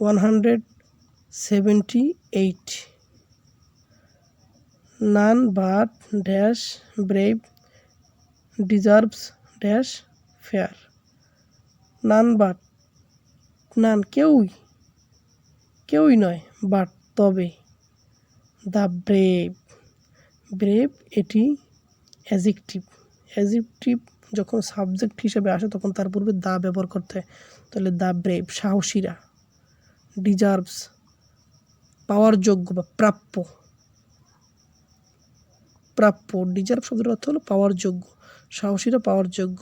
178 none but dash brave deserves dash fair none but none কেউই নয় but তবে the brave এটি adjective যখন সাবজেক্ট হিসেবে আসে তখন তার পূর্বে দা ব্যবহার করতে হয়। তাহলে দ্য ব্রেভ সাহসীরা, ডিজার্ভস পাওয়ার যোগ্য বা প্রাপ্য ডিজার্ভ শব্দের অর্থ হলো পাওয়ার যোগ্য, সাহসীরা পাওয়ার যোগ্য।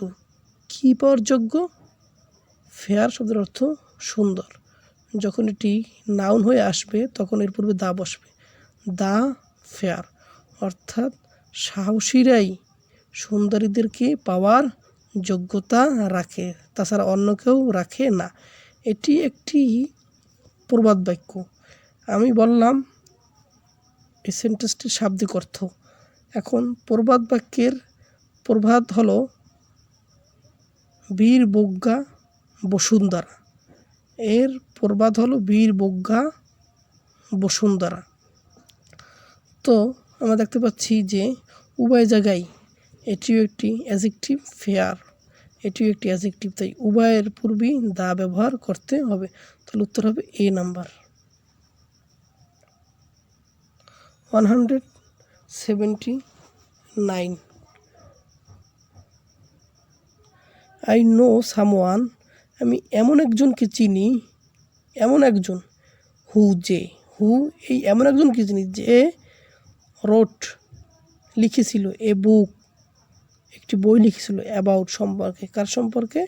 কি পাওয়ার যোগ্য? ফেয়ার শব্দের অর্থ সুন্দর। যখন এটি নাউন হয়ে আসবে তখন এর পূর্বে দা বসবে, দা ফেয়ার, অর্থাৎ সাহসীরাই সুন্দরীদেরকে পাওয়ার যোগ্যতা রাখে, তাছাড়া অন্য কেউ রাখে না। এটি একটি প্রবাদ বাক্য। আমি বললাম এই সেন্টেন্সটির শাব্দিক অর্থ। এখন প্রবাদ বাক্যের প্রবাদ হলো বীর বজ্ঞা বসুন্ধরা। এর প্রবাদ হলো বীর বজ্ঞা বসুন্ধরা। তো আমরা দেখতে পাচ্ছি যে উভয় জায়গায় এটিও একটি অ্যাজেক্টিভ, ফেয়ার এটিও একটি অ্যাজেক্টিভ, তাই উভয়ের পূর্বেই দা ব্যবহার করতে হবে। তাহলে উত্তর হবে A number. 179 I know someone, আমি এমন একজনকে চিনি, এমন একজন হু এই এমন একজনকে চিনি যে রোট লিখেছিল এ বুক, একটি বই লিখেছিল অ্যাবাউট সম্পর্কে, কার সম্পর্কে?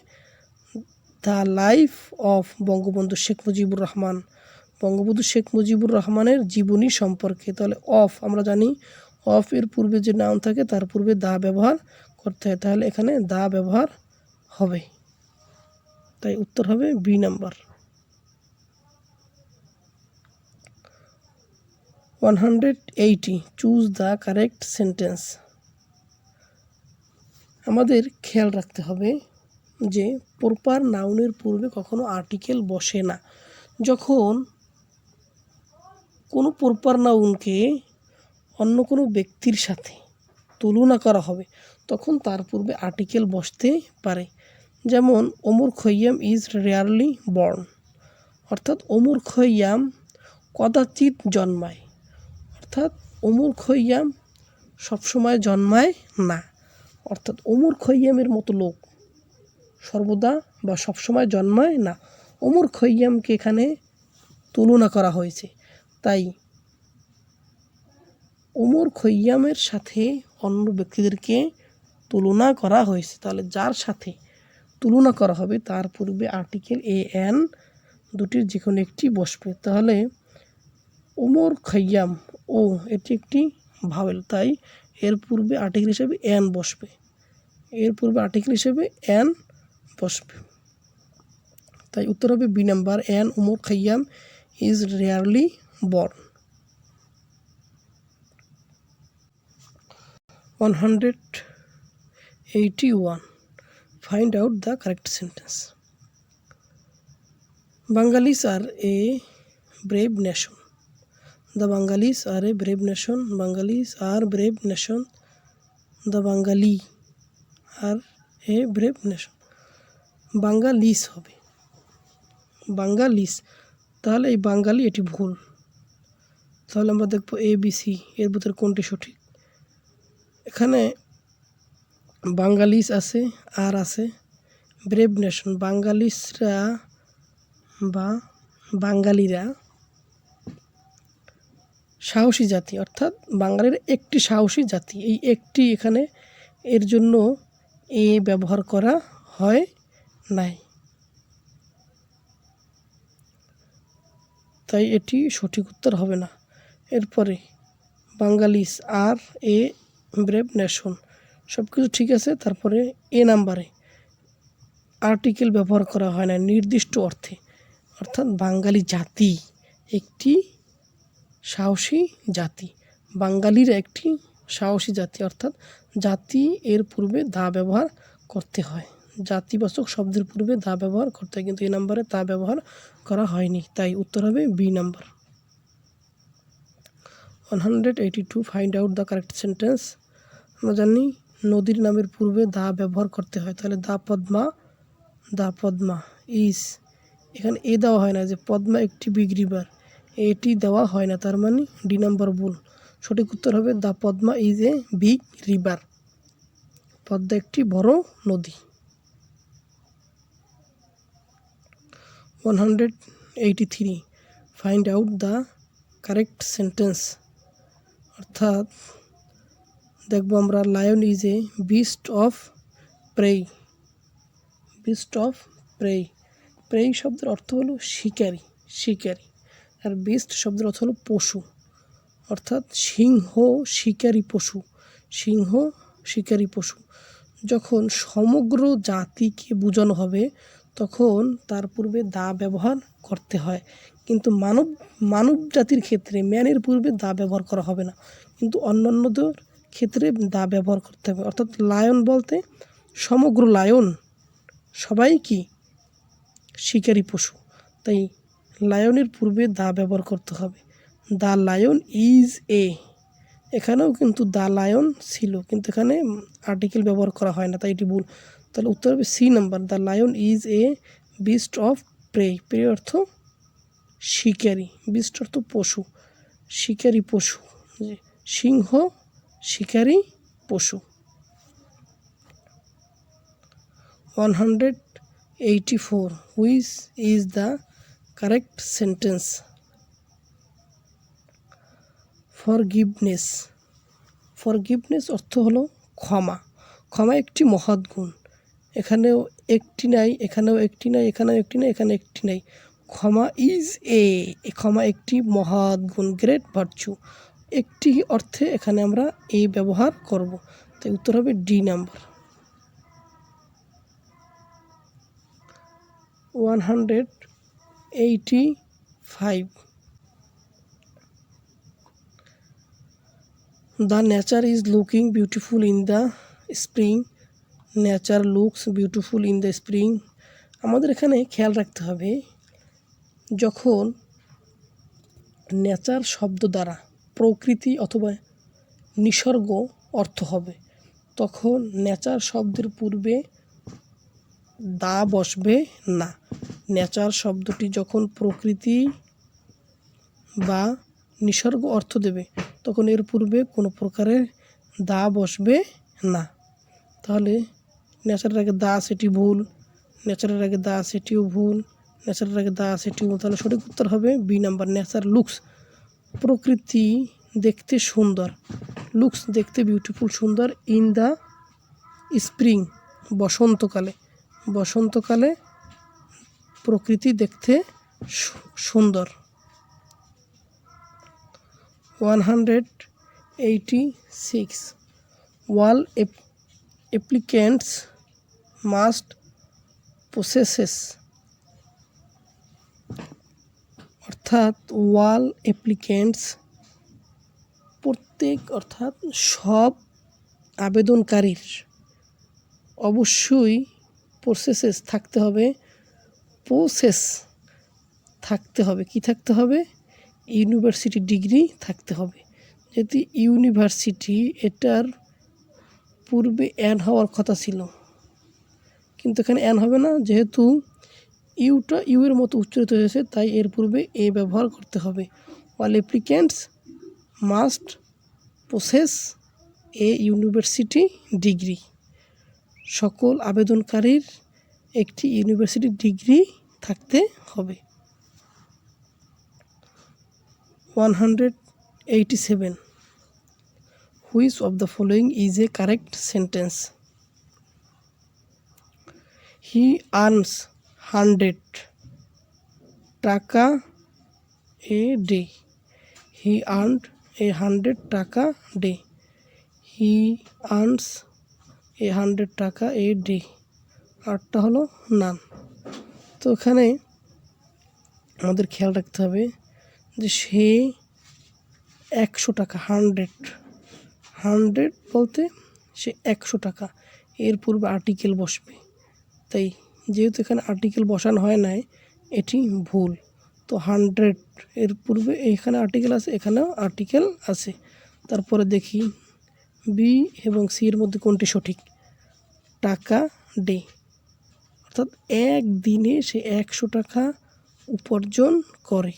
The life of Bangabandhu Sheikh Mujibur Rahman, Bangabandhu Sheikh Mujibur রহমানের জীবনী সম্পর্কে। তাহলে অফ আমরা জানি অফ এর পূর্বে যে নাউন থাকে তার পূর্বে দা ব্যবহার করতে হয়, তাহলে এখানে দা ব্যবহার হবে, তাই উত্তর হবে B number. 180 choose the correct sentence. আমাদের খেয়াল রাখতে হবে যে প্রপার নাউনের পূর্বে কখনো আর্টিকেল বসে না। যখন কোনো প্রপার নাউনকে অন্য কোনো ব্যক্তির সাথে তুলনা করা হবে তখন তার পূর্বে আর্টিকেল বসতে পারে। যেমন Omar Khayyam is rarely born, অর্থাৎ ওমর খৈয়াম কদাচিৎ জন্মায়, অর্থাৎ ওমর খৈয়াম সবসময় জন্মায় না, অর্থাৎ ওমর খৈয়ামের মতো লোক সর্বদা বা সবসময় জন্মায় না। ওমর খৈয়ামকে এখানে তুলনা করা হয়েছে, তাই ওমর খৈয়ামের সাথে অন্য ব্যক্তিদেরকে তুলনা করা হয়েছে। তাহলে যার সাথে তুলনা করা হবে তার পূর্বে আর্টিকেল এ এন দুটির যে কোনো একটি বসবে। তাহলে ওমর খৈয়াম ও এটি একটি ভাওয়েল, তাই এর পূর্বে আর্টিকেল হিসেবে এন বসবে, তাই উত্তর হবে B number, an Omar Khayyam is rarely born. 181 find out the correct sentence. Bengalis are a brave nation. The Bengalis are a brave nation. Bengalis are brave nation. The Bengali are a brave nation. বাঙ্গালিস হবে, বাঙ্গালিস, তাহলে এই বাঙালি এটি ভুল। তাহলে আমরা দেখব A B C এর ভিতরে কোনটি সঠিক। এখানে বাঙ্গালিস আছে আর আছে ব্রেভ নেশন। বাঙ্গালিসরা বা বাঙালিরা সাহসী জাতি, অর্থাৎ বাঙালিরা একটি সাহসী জাতি, এই একটি এখানে এর জন্য এ ব্যবহার করা হয় নাই, তাই এটি সঠিক উত্তর হবে না। এরপরে বাঙ্গালিস আর এ ব্রেভ নেশন সব কিছু ঠিক আছে, তারপরে এ নাম্বারে আর্টিকেল ব্যবহার করা হয় না নির্দিষ্ট অর্থে, অর্থাৎ বাঙালি জাতি একটি সাহসী জাতি, বাঙালিরা একটি সাহসী জাতি, অর্থাৎ জাতি এর পূর্বে দা ব্যবহার করতে হয়, জাতিবাচক শব্দের পূর্বে দা ব্যবহার করতে হয়, কিন্তু এই নাম্বারে তা ব্যবহার করা হয়নি, তাই উত্তর হবে B number. 182 find out the correct sentence. আমরা জানি নদীর নামের পূর্বে দা ব্যবহার করতে হয়, তাহলে দা পদ্মা ইজ, এখানে এ দেওয়া হয় না, যে পদ্মা একটি বিগ রিভার, এটি দেওয়া হয় না, তার মানে ডি নাম্বার ভুল। সঠিক উত্তর হবে the Padma is a big river, Padma একটি বড় নদী। 183 find out the correct sentence. অর্থাৎ দেখব আমরা lion is a beast of prey. Beast of prey, prey শব্দের অর্থ হলো শিকারী, আর বিস্ট শব্দের অর্থ হলো পশু, অর্থাৎ সিংহ শিকারী পশু। যখন সমগ্র জাতিকে বোঝানো হবে তখন তার পূর্বে দা ব্যবহার করতে হয়, কিন্তু মানব জাতির ক্ষেত্রে ম্যানের পূর্বে দা ব্যবহার করা হবে না, কিন্তু অন্যান্যদের ক্ষেত্রে দা ব্যবহার করতে হবে। অর্থাৎ লায়ন বলতে সমগ্র লায়ন, সবাই কি শিকারী পশু, তাই লায়নের পূর্বে দা ব্যবহার করতে হবে। দ্য লায়ন ইজ এ, এখানেও কিন্তু দ্য লায়ন ছিল, কিন্তু এখানে আর্টিকেল ব্যবহার করা হয় না, তাই এটি ভুল। তাহলে উত্তর হবে C number, the lion is a beast of prey. Prey অর্থ শিকারী, বিস্ট অর্থ পশু, শিকারী পশু, সিংহ শিকারী পশু। 184 which is the correct sentence. Forgiveness অর্থ হলো ক্ষমা, ক্ষমা একটি মহৎ গুণ, এখানেও একটি নাই, এখানেও একটি নাই, এখানেও একটি নাই, এখানে একটি নাই। ক্ষমা একটি মহৎ গুণ, গ্রেট ভার্চু। একটি অর্থে এখানে আমরা এই ব্যবহার করব, তাই উত্তর হবে D number. 185 The nature is looking beautiful in the spring. Nature looks beautiful in the spring. আমাদের এখানে খেয়াল রাখতে হবে, যখন নেচার শব্দ দ্বারা প্রকৃতি অথবা নিসর্গ অর্থ হবে, তখন নেচার শব্দের পূর্বে দা বসবে না। নেচার শব্দটি যখন প্রকৃতি বা নিসর্গ অর্থ দেবে তখন এর পূর্বে কোনো প্রকারের দা বসবে না। তাহলে নেচারের আগে দা সেটি ভুল, নেচারের আগে দা সেটিও ভুল, নেচারের আগে দা সেটিও ভুল। তাহলে সঠিক উত্তর হবে বি নাম্বার, নেচার লুকস, প্রকৃতি দেখতে সুন্দর, লুকস দেখতে বিউটিফুল সুন্দর, ইন দ্য স্প্রিং বসন্তকালে প্রকৃতি দেখতে সুন্দর। 186 All applicants must possess, অর্থাৎ all applicants প্রত্যেক, অর্থাৎ সব আবেদনকারীর অবশ্যই প্রসেসেস থাকতে হবে, কি থাকতে হবে, ইউনিভার্সিটি ডিগ্রি থাকতে হবে। যেহেতু ইউনিভার্সিটি, এটার পূর্বে অ্যান হওয়ার কথা ছিল, কিন্তু এখানে অ্যান হবে না, যেহেতু ইউটা ইউ এর মতো উচ্চারিত হয়েছে, তাই এর পূর্বে এ ব্যবহার করতে হবে। All applicants must possess a university degree, সকল আবেদনকারীর একটি ইউনিভার্সিটি ডিগ্রি থাকতে হবে। 187 which of the following is a correct sentence. He earns 100 টাকা এ ডে। হি আর্নড 100 টাকা ডে। হি আর্নস 100 টাকা এ ডে। আরটা হলো নান। তো এখানে আমাদের খেয়াল রাখতে হবে যে সে 100 টাকা, 100 বলতে সে 100 টাকা, এর পূর্বে আর্টিকেল বসবে, তাই যেহেতু এখানে আর্টিকেল বসানো হয় নাই, এটি ভুল। তো 100 এর পূর্বে এখানে আর্টিকেল আছে, এখানেও আর্টিকেল আছে। তারপরে দেখি বি এবং সি এর মধ্যে কোনটি সঠিক। টাকা ডে, অর্থাৎ একদিনে সে 100 টাকা উপার্জন করে।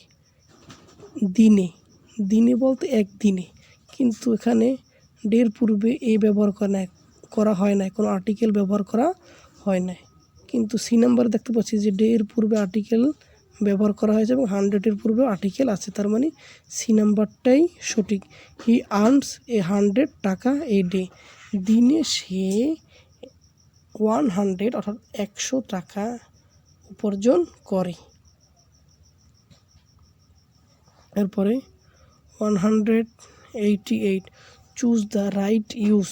দিনে, দিনে বলতে একদিনে, কিন্তু এখানে ডের পূর্বে এ ব্যবহার করা হয় না, কোনো আর্টিকেল ব্যবহার করা হয় না। কিন্তু সি নাম্বার দেখতে পাচ্ছি যে ডে এর পূর্বে আর্টিকেল ব্যবহার করা হয়েছে এবং 100-এর পূর্বে আর্টিকেল আছে, তার মানে সি নাম্বারটাই সঠিক। হি আর্নস 100 টাকা এ ডে, দিনে সে 100 অর্থাৎ 100 টাকা উপার্জন করে। এরপরে 188, choose the right use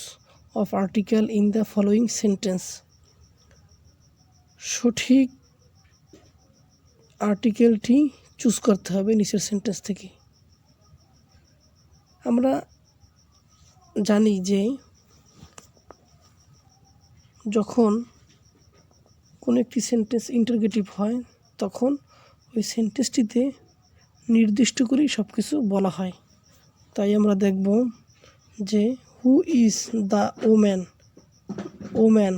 of article in the following sentence. সঠিক আর্টিকেলটি চুজ করতে হবে নিচের সেন্টেন্স থেকে। আমরা জানি যে যখন কোনো একটি সেন্টেন্স ইন্টারগেটিভ হয় তখন ওই সেন্টেন্সটিতে নির্দিষ্ট করেই সব কিছু বলা হয়। তাই আমরা দেখব যে হু ইজ দ্য ওম্যান, ওম্যান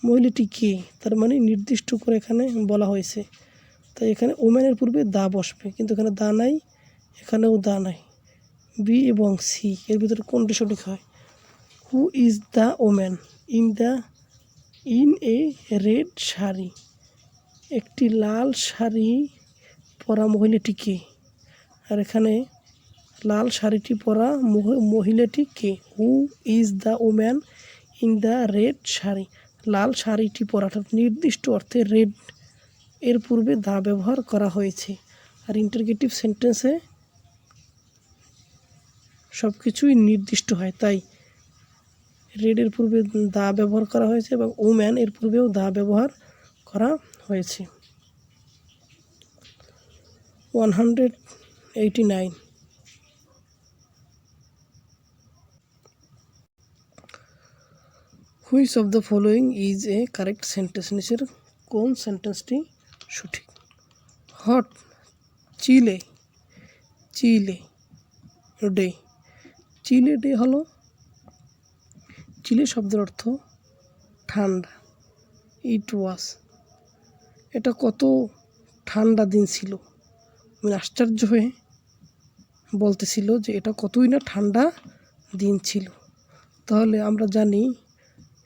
মহিলাটি কে, তার মানে নির্দিষ্ট করে এখানে বলা হয়েছে। তাই এখানে ওম্যানের পূর্বে দা বসবে, কিন্তু এখানে দা নাই, এখানেও দা নাই। বি এবং সি এর ভিতরে কোনটি সঠিক হয়? হু is the woman in a red sari, একটি লাল শাড়ি পরা মহিলাটি কে, আর এখানে লাল শাড়িটি পরা মহিলাটি কে? Who is the woman in the red sari, লাল শাড়িটি পরা, অর্থাৎ নির্দিষ্ট অর্থে রেড এর পূর্বে দা ব্যবহার করা হয়েছে। আর ইন্টারগেটিভ সেন্টেন্সে সব কিছুই নির্দিষ্ট হয়, তাই রেড এর পূর্বে দা ব্যবহার করা হয়েছে এবং ওম্যান এর পূর্বেও দা ব্যবহার করা হয়েছে। 189, which of the following is a correct sentence, নিচের কোন সেন্টেন্সটি সঠিক? হট চিলে, চিলে ডে, চিলে ডে হলো, চিলে শব্দের অর্থ ঠান্ডা। ইট ওয়াজ, এটা কত ঠান্ডা দিন ছিল, মানে আশ্চর্য হয়ে বলতেছিল যে এটা কতই না ঠান্ডা দিন ছিল। তাহলে আমরা জানি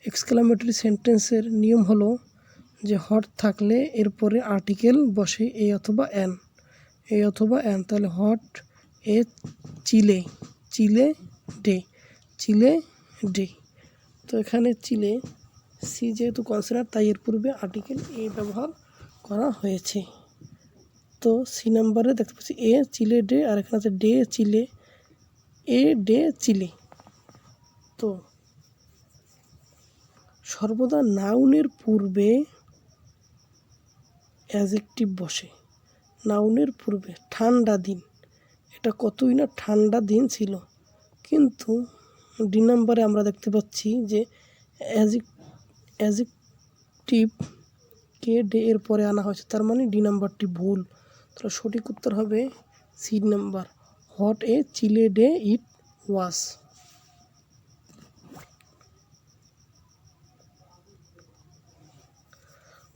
এক্সক্লামেটরি সেন্টেন্সের নিয়ম হলো যে হট থাকলে এরপরে আর্টিকেল বসে এ অথবা অ্যান, এ অথবা অ্যান। তাহলে hot a Chile, Chile day, Chile day. তো এখানে চিলে সি যেহেতু কনসোনেন্ট তাই এর পূর্বে আর্টিকেল এ ব্যবহার করা হয়েছে। তো সি নাম্বারে দেখতে পাচ্ছি এ চিলে ডে, আর এখানে আছে ডে চিলে, এ ডে চিলে। তো সর্বদা নাউনের পূর্বে অ্যাডজেক্টিভ বসে, নাউনের পূর্বে। ঠান্ডা দিন, এটা কতই না ঠান্ডা দিন ছিল, কিন্তু ডি নাম্বারে আমরা দেখতে পাচ্ছি যে অ্যাডজেক্টিভ কে ডে এর পরে আনা হয়েছে, তার মানে ডি নাম্বারটি ভুল। তাহলে সঠিক উত্তর হবে C number, hot a chilly day it was.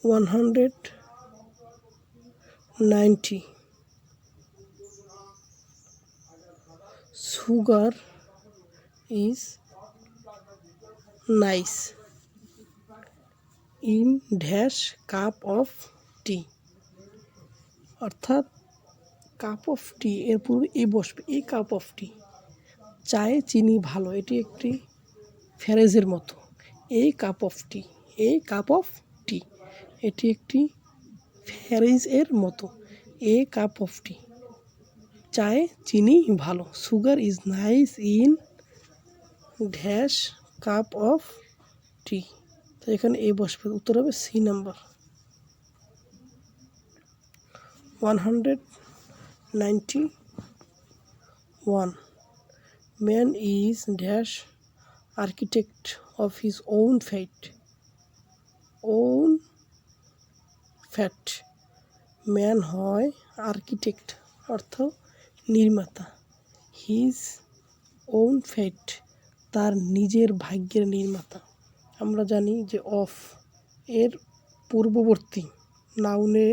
190, sugar is nice in dash cup of tea, অর্থাৎ কাপ অফ টি এর পূর্বে এ বসবে, এই কাপ অফ টি, চায়ে চিনি ভালো, এটি একটি ফ্রেজের মতো। এই কাপ অফ টি, এই কাপ অফ টি, এটি একটি ফ্রেজ এর মতো। এ কাপ অফ টি, চায়ে চিনি ভালো। Sugar is nice in dash cup of tea, তো এখানে এ বসবে, উত্তর হবে C number. 191, man is dash architect of his own fate, own fat, man হয় আর্কিটেক্ট অর্থ নির্মাতা, হিজ ওন ফেট তার নিজের ভাগ্যের নির্মাতা। আমরা জানি যে অফ এর পূর্ববর্তী নাউনে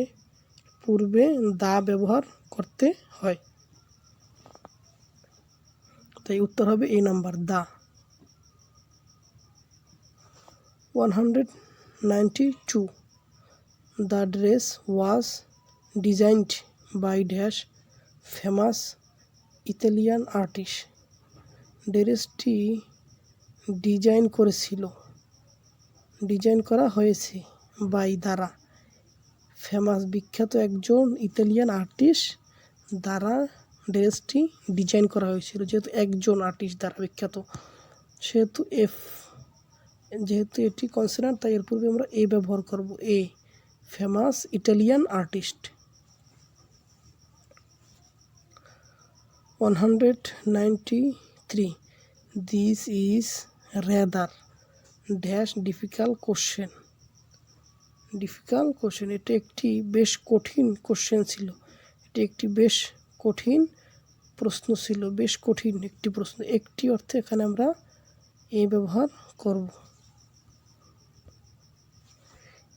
পূর্বে দা ব্যবহার করতে হয়, তাই উত্তর হবে এ নাম্বার দা। 192 the dress was designed by dash famous Italian artist, ড্রেসটি ডিজাইন করা হয়েছে বাই দ্বারা ফেমাস বিখ্যাত একজন ইতালিয়ান আর্টিস্ট দ্বারা ড্রেসটি ডিজাইন করা হয়েছিল। যেহেতু একজন আর্টিস্ট দ্বারা বিখ্যাত, যেহেতু এটি কনসোনেন্ট, তাই এর পূর্বে আমরা এ ব্যবহার করব, a famous Italian artist. 193 this is rather dash difficult question, এটি একটি বেশ কঠিন কোশ্চেন ছিল, এটি একটি বেশ কঠিন প্রশ্ন ছিল, বেশ কঠিন একটি প্রশ্ন। একটি অর্থে এখানে আমরা এ ব্যবহার করব।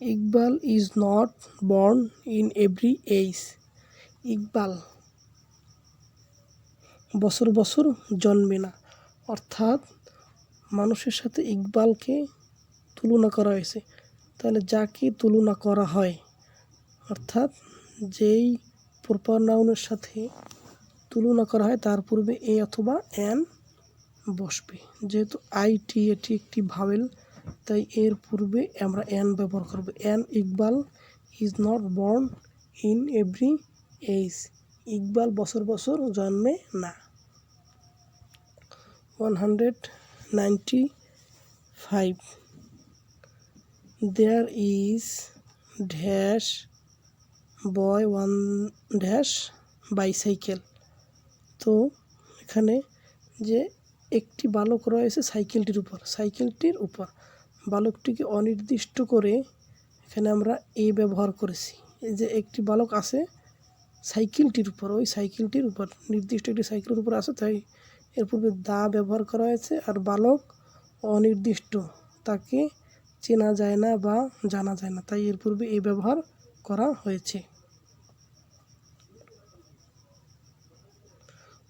Iqbal is not born in every age, Iqbal বছর বছর জন্মে না, অর্থাৎ মানুষের সাথে ইকবালকে তুলনা করা হয়েছে। তাহলে যাকে তুলনা করা হয়, অর্থাৎ যেই প্রপার নাউনের সাথে তুলনা করা হয় তার পূর্বে এ অথবা এন বসবে। যেহেতু আইটি এটি একটি ভাওয়েল, তাই এর পূর্বে আমরা এন ব্যবহার করব। An Iqbal is not born in every age, Iqbal বছর বছর জন্মে না। 195 there is dash boy one dash bicycle, তো এখানে যে একটি বালক রয়েছে সাইকেলটির উপর বালকটিকে অনির্দিষ্ট করে এখানে আমরা এ ব্যবহার করেছি। এই যে একটি বালক আছে সাইকেলটির উপর, ওই সাইকেলটির উপর নির্দিষ্ট একটি সাইকেলের উপর আছে, তাই এর পূর্বে দা ব্যবহার করা হয়েছে। আর বালক অনির্দিষ্ট, তাকে চেনা যায় না বা জানা যায় না, তাই এর পূর্বে এ ব্যবহার করা হয়েছে।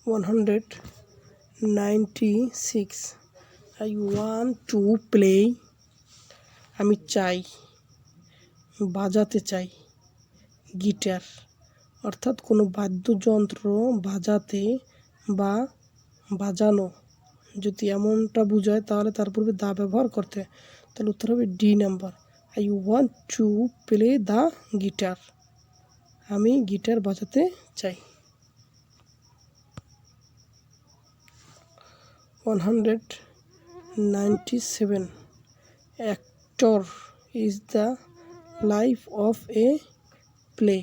196 আই ওয়ান্ট টু প্লে, আমি চাই বাজাতে চাই, গিটার অর্থাৎ কোনো বাদ্যযন্ত্র বাজাতে বা বাজানো, যদি এমনটা বোঝায় তাহলে তার পূর্বে দা ব্যবহার করতে হয়, তাহলে উত্তর হবে D number, I want to play the guitar, আমি গিটার বাজাতে চাই। 197 actor is the life of a play,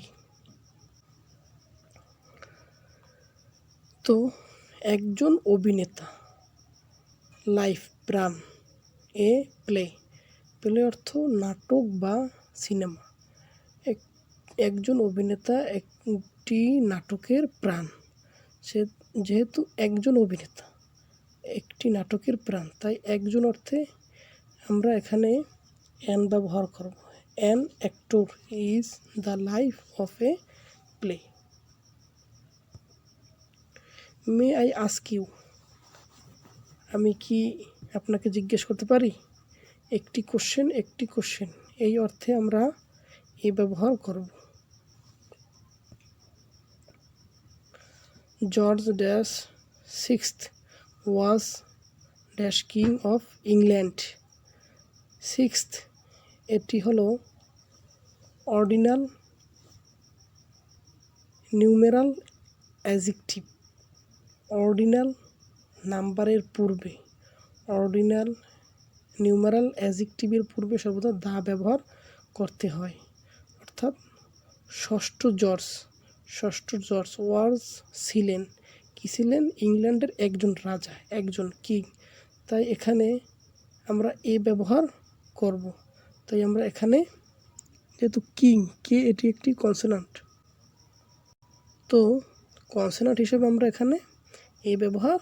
তো একজন অভিনেতা, লাইফ প্রাণ, এ প্লে অর্থ নাটক বা সিনেমা, একজন অভিনেতা একটি নাটকের প্রাণ। যেহেতু একজন অভিনেতা একটি নাটকের প্রাণ, তাই একজন অর্থে আমরা এখানে অ্যান ব্যবহার করব। An actor is the life of a play. May I ask you, আমি কি আপনাকে জিজ্ঞেস করতে পারি, একটি কোশ্চেন, এই অর্থে আমরা এ ব্যবহার করব। George dash sixth was dash king of England, sixth এটি হলো অর্ডিনাল নিউমেরাল অ্যাডজেক্টিভ, অর্ডিনাল নাম্বারের পূর্বে, অর্ডিনাল নিউমেরাল অ্যাডজেক্টিভের পূর্বে সর্বদা দা ব্যবহার করতে হয়, অর্থাৎ ষষ্ঠ জর্জ ওয়াজ ছিলেন, কি ছিলেন, ইংল্যান্ডের একজন রাজা, একজন কিং, তাই এখানে আমরা এ ব্যবহার করব। তাই আমরা এখানে যেহেতু কিং, কে এটি একটি কনসোনান্ট, তো কনসোনান্ট হিসেবে আমরা এখানে এ ব্যবহার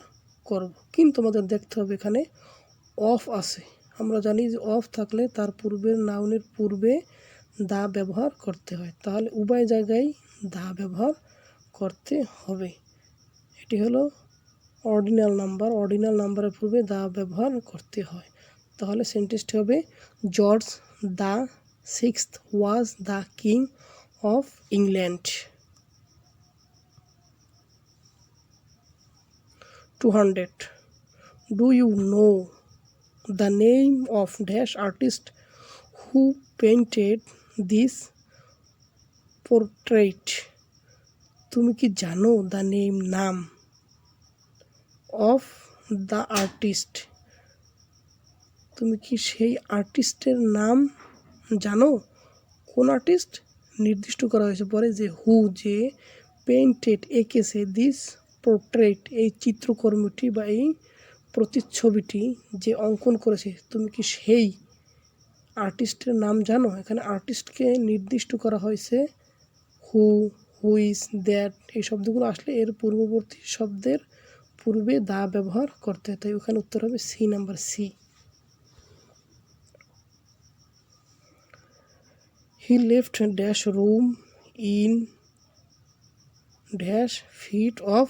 করব। কিন্তু আমাদের দেখতে হবে এখানে অফ আছে, আমরা জানি যে অফ থাকলে তার পূর্বের নাউনের পূর্বে দা ব্যবহার করতে হয়, তাহলে উভয় জায়গায় দা ব্যবহার করতে হবে। এটি হলো অর্ডিনাল নাম্বার, অর্ডিনাল নাম্বারের পূর্বে দা ব্যবহার করতে হয়। তাহলে সেন্টেন্সটি হবে George the sixth was the king of England. 200. Do you know the name of dash artist who painted this portrait? তুমি কি জানো দ্য নেম, নাম, অফ দ্য আর্টিস্ট, তুমি কি সেই আর্টিস্টের নাম জানো? কোন আর্টিস্ট নির্দিষ্ট করা হয়েছে পরে যে হু, যে পেইন্টেড, এঁকেছে, দিস পোর্ট্রেট, এই চিত্রকর্মটি বা এই প্রতিচ্ছবিটি যে অঙ্কন করেছে, তুমি কি সেই আর্টিস্টের নাম জানো? এখানে আর্টিস্টকে নির্দিষ্ট করা হয়েছে হু, হুইজ, দ্যাট, এই শব্দগুলো আসলে এর পূর্ববর্তী শব্দের পূর্বে দা ব্যবহার করতে হয়, তাই ওখানে উত্তর হবে C, number C. He left dash room in dash fit of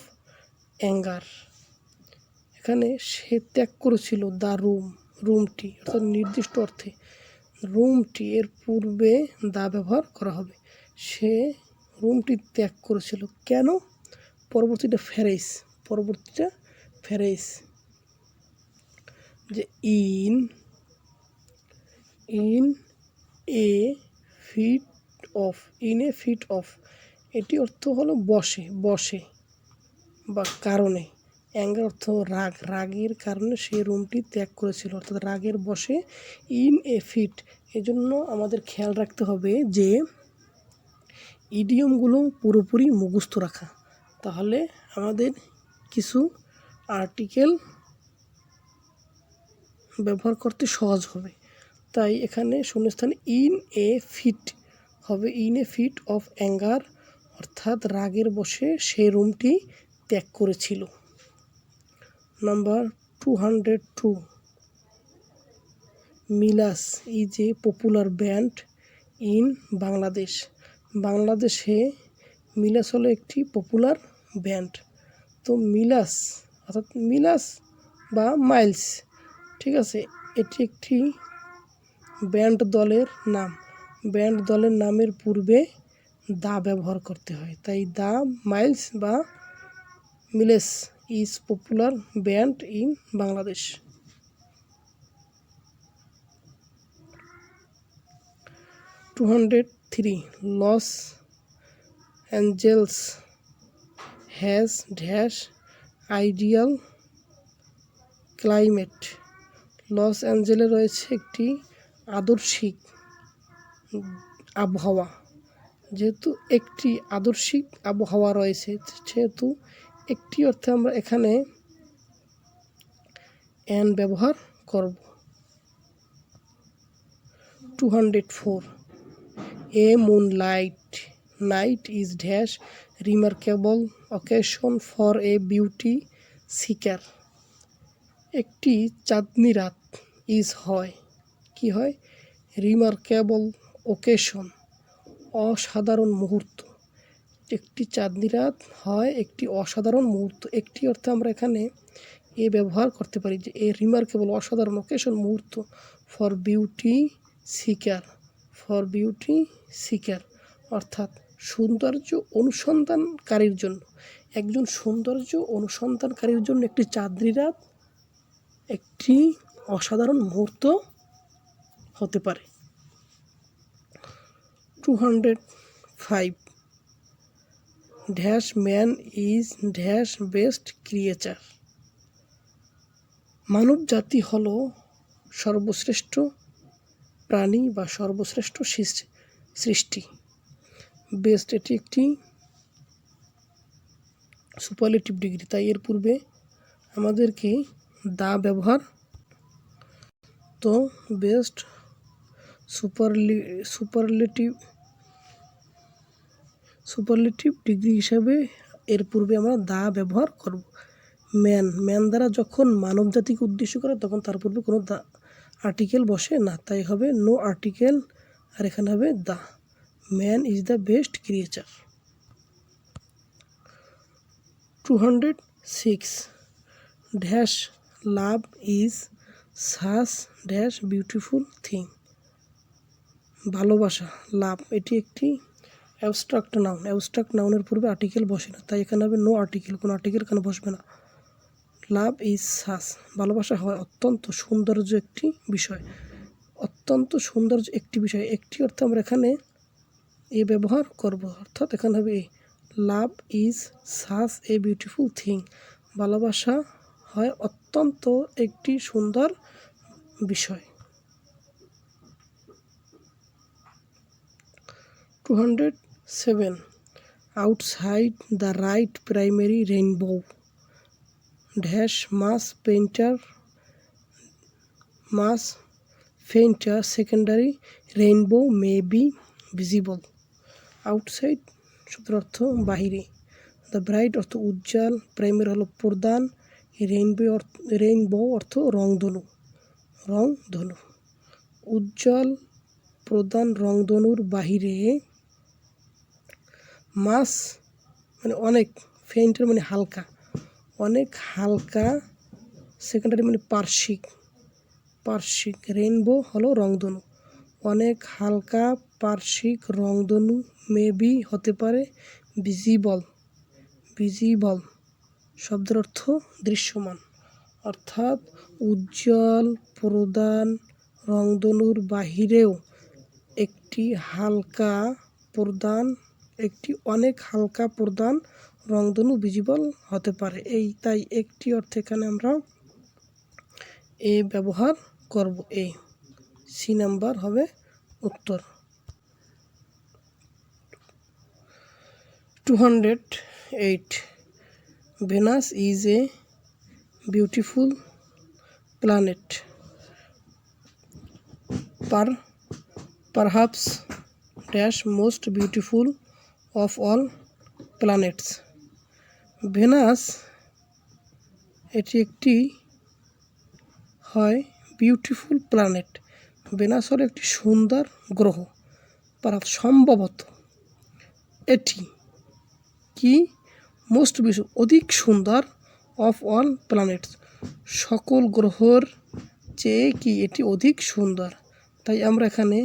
anger, এখানে সে ত্যাগ করেছিল দ্য রুম, রুমটি, অর্থাৎ নির্দিষ্ট অর্থে রুমটি এর পূর্বে দা ব্যবহার করা হবে। সে রুমটি ত্যাগ করেছিল কেন? পরবর্তীটা ফেরেস, যে ইন এ ফিট অফ, এটি অর্থ হলো বসে বা কারণে, অ্যাঙ্গার অর্থ রাগ, রাগের কারণে সে রুমটি ত্যাগ করেছিল, অর্থাৎ রাগের বশে ইন এ ফিট। এজন্য আমাদের খেয়াল রাখতে হবে যে ইডিয়মগুলো পুরোপুরি মুখস্থ রাখা, তাহলে আমাদের কিছু আর্টিকেল ব্যবহার করতে সহজ হবে। তাই এখানে শূন্যস্থানে ইন এ ফিট হবে, in a fit of anger, অর্থাৎ রাগের বশে সে রুমটি ত্যাগ করেছিল। Number 202. Miles is a popular band in Bangladesh, বাংলাদেশে মিলাস হলো একটি পপুলার ব্যান্ড। তো মিলাস অর্থাৎ মিলাস বা মাইলস, ঠিক আছে, এটি একটি ব্যান্ড দলের নাম, ব্যান্ড দলের নামের পূর্বে দা ব্যবহার করতে হয়, তাই দা মাইলস বা Miles is popular band in Bangladesh. 203. Los Angeles has dash ideal climate, Los অ্যাঞ্জেলে রয়েছে একটি আদর্শিক আবহাওয়া, যেহেতু একটি আদর্শিক আবহাওয়া রয়েছে সেহেতু একটি অর্থে আমরা এখানে অ্যান ব্যবহার করব। 204. A moonlight night is dash remarkable occasion for a beauty seeker, একটি চাঁদনি রাত ইজ হয়, কি হয়? রিমার্কেবল অকেশন, অসাধারণ মুহূর্ত, একটি চাঁদনি রাত হয় একটি অসাধারণ মুহূর্ত, একটি অর্থে আমরা এখানে এ ব্যবহার করতে পারি যে এ রিমার্কেবল, অসাধারণ, অকেশন, মুহূর্ত, ফর বিউটি সিকার, অর্থাৎ সৌন্দর্য অনুসন্ধানকারীর জন্য, একজন সৌন্দর্য অনুসন্ধানকারীর জন্য একটি চাঁদনি রাত একটি অসাধারণ মুহূর্ত হতে পারে। 205. Dash man is dash best creature, মানব জাতি হলো সর্বশ্রেষ্ঠ প্রাণী বা সর্বশ্রেষ্ঠ সৃষ্টি। বেস্ট এটি একটি সুপারলেটিভ ডিগ্রি, তাই এর পূর্বে আমাদেরকে দা ব্যবহার, তো বেস্ট সুপারলেটিভ ডিগ্রি হিসাবে এর পূর্বে আমরা দা ব্যবহার করব। ম্যান দ্বারা যখন মানব জাতিকে উদ্দেশ্য করে তখন তার পূর্বে কোনো দা আর্টিকেল বসে না, তাই হবে নো আর্টিকেল, আর এখানে হবে the. Man is the best creature. 206 dash love is such dash beautiful thing. ভালোবাসা, লাভ, এটি একটি অ্যাবস্ট্রাক্ট নাউনের পূর্বে আর্টিকেল বসে না, তাই এখানে হবে নো আর্টিকেল, কোনো আর্টিকেল এখানে বসবে না। লাভ ইজ সাচ, ভালোবাসা হয় অত্যন্ত সৌন্দর্য একটি বিষয়। অত্যন্ত সৌন্দর্য একটি বিষয়, একটি অর্থে আমরা এখানে এ ব্যবহার করব, অর্থাৎ এখানে হবে a. Love is such a beautiful thing, ভালোবাসা হয় অত্যন্ত একটি সুন্দর বিষয়। 207 outside the right primary rainbow dash much fainter secondary rainbow may be visible. Outside শব্দের অর্থ বাহিরে, দ্য ব্রাইট অর্থ উজ্জ্বল, প্রাইমারি হলো প্রধান, রেইনবো অর্থ রংধনু। উজ্জ্বল প্রধান রংধনুর বাহিরে, মাস মানে অনেক, ফেইন্টার মানে হালকা, অনেক হালকা, সেকেন্ডারি মানে পার্শ্বিক, রেইনবো হলো রংধনু, অনেক হালকা পার্শ্বিক রংধনু, মেবি হতে পারে, ভিজিবল শব্দের অর্থ দৃশ্যমান, অর্থাৎ উজ্জ্বল প্রধান রংধনুর বাহিরেও একটি অনেক হালকা প্রধান রংধনু ভিজিবল হতে পারে। তাই একটি অর্থে এখানে আমরা এ ব্যবহার করব, এ। সি নাম্বার হবে উত্তর। 208 Venus is a beautiful planet, perhaps dash most beautiful of all planets. Venus এটি একটি হয় বিউটিফুল প্ল্যানেট, ভেনাস হলো একটি সুন্দর গ্রহ, পারহাপস সম্ভবত, এটি কি মোস্ট বিউটিফুল অধিক সুন্দর, অফ অল প্ল্যানেটস সকল গ্রহের চেয়ে কি এটি অধিক সুন্দর, তাই আমরা এখানে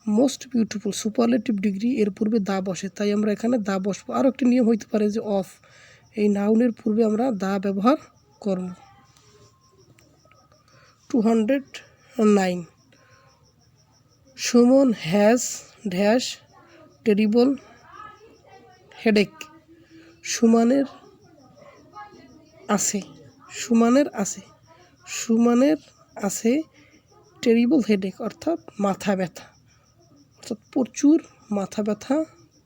মোস্ট বিউটিফুল সুপারলেটিভ ডিগ্রি এর পূর্বে দা বসে, তাই আমরা এখানে দা বসবো। আরও একটি নিয়ম হইতে পারে যে অফ, এই নাউনের পূর্বে আমরা দা ব্যবহার করব। 209 Suman has dash terrible headache. সুমনের আছে টেরিবল হেডেক অর্থাৎ মাথা ব্যথা, অর্থাৎ প্রচুর মাথা ব্যথা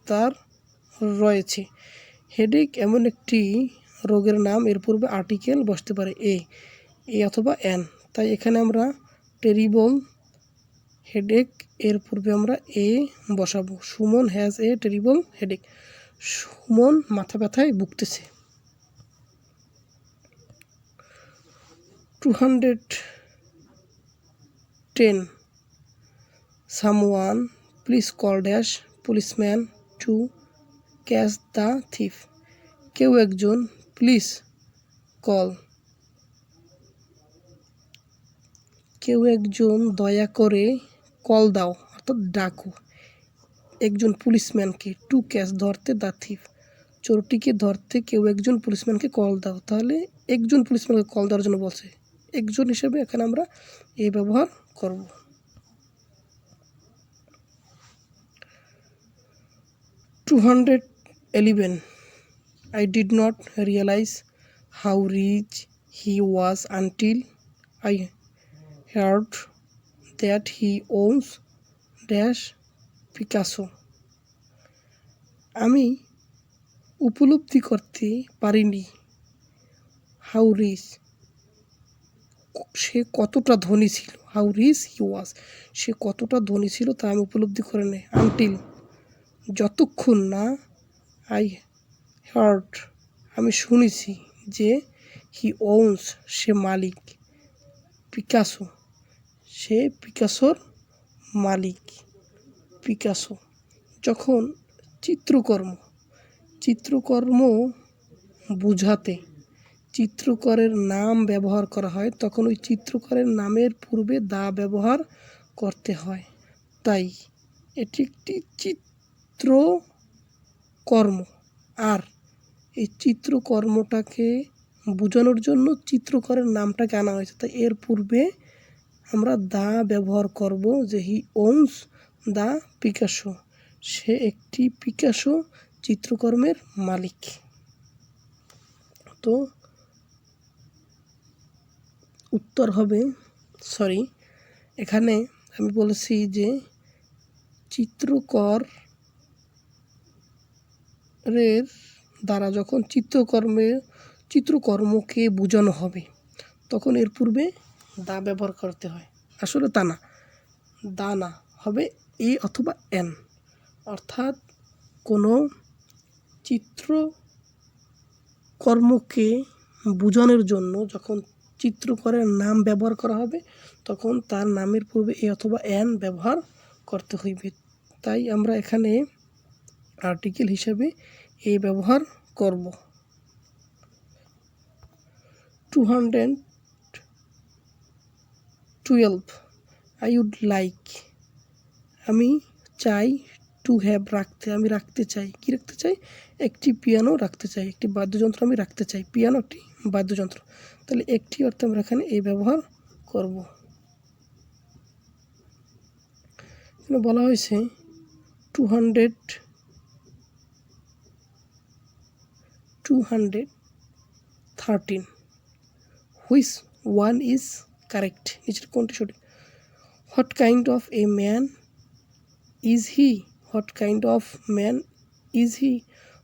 তার রয়েছে। হেডেক এমন একটি রোগের নাম, এর পূর্বে আর্টিকেল বসতে পারে এ অথবা এন, তাই এখানে আমরা টেরিবল হেডেক এর পূর্বে আমরা এ বসাবো। Suman has a terrible headache, Suman মাথা ব্যথায় ভুগতেছে। 210 someone please call dash policeman to catch the thief. কেউ একজন প্লিজ কল, কেউ একজন দয়া করে কল দাও অর্থাৎ ডাকো একজন পুলিশম্যানকে, টু ক্যাচ ধরতে, দ্য থিফ চোরটিকে ধরতে কেউ একজন পুলিশম্যানকে কল দাও, তাহলে একজন পুলিশম্যানকে কল দেওয়ার জন্য বলছে, একজন হিসেবে এখানে আমরা এ ব্যবহার করব। 211 I did not realize how rich he was until I heard that he owns dash Picasso. আমি উপলব্ধি করতে পারিনি হাউ রিচ সে কতটা ধনী ছিল, হাউ রিচ হি ওয়াজ, সে কতটা ধনী ছিল তা আমি উপলব্ধি করে নেই। আনটিল, যতক্ষণ না, আই হার্ড, আমি শুনেছি যে, হি ওনস, সে মালিক, পিকাসো, সে পিকাসোর মালিক। পিকাসো, যখন চিত্রকর্ম বুঝাতে চিত্রকরের নাম ব্যবহার করা হয় তখন ওই চিত্রকরের নামের পূর্বে দা ব্যবহার করতে হয়। তাই এটি একটি চিত্রকর্ম, আর এই চিত্রকর্মটাকে বোঝানোর জন্য চিত্রকরের নামটাকে আনা হয়েছে। তাই এর পূর্বে আমরা দা ব্যবহার করব, যে হি ওনস দা পিকাসো, সে একটি পিকাসো চিত্রকর্মের মালিক। তো উত্তর হবে, এখানে আমি বলেছি যে চিত্রকরের দ্বারা যখন চিত্রকর্মকে বোঝানো হবে তখন এর পূর্বে দা ব্যবহার করতে হয়। আসলে তা না, দা না, হবে এ অথবা এন, অর্থাৎ কোনো চিত্রকর্মকে বোঝানোর জন্য যখন চিত্রকরের নাম ব্যবহার করা হবে তখন তার নামের পূর্বে এ অথবা এন ব্যবহার করতে হইবে। তাই আমরা এখানে আর্টিকেল হিসাবে এ ব্যবহার করব। 212, আই উড লাইক, আমি চাই, টু হ্যাভ, রাখতে, আমি রাখতে চাই, কি রাখতে চাই, একটি পিয়ানো রাখতে চাই, একটি বাদ্যযন্ত্র আমি রাখতে চাই, পিয়ানো একটি বাদ্যযন্ত্র, তাহলে একটি অর্থে আমরা এখানে এই ব্যবহার করব। এখানে বলা হয়েছে 213, হুইচ ওয়ান ইজ কারেক্ট, নিচের কোনটি সঠিক। What kind of a man is he, what kind of man is he,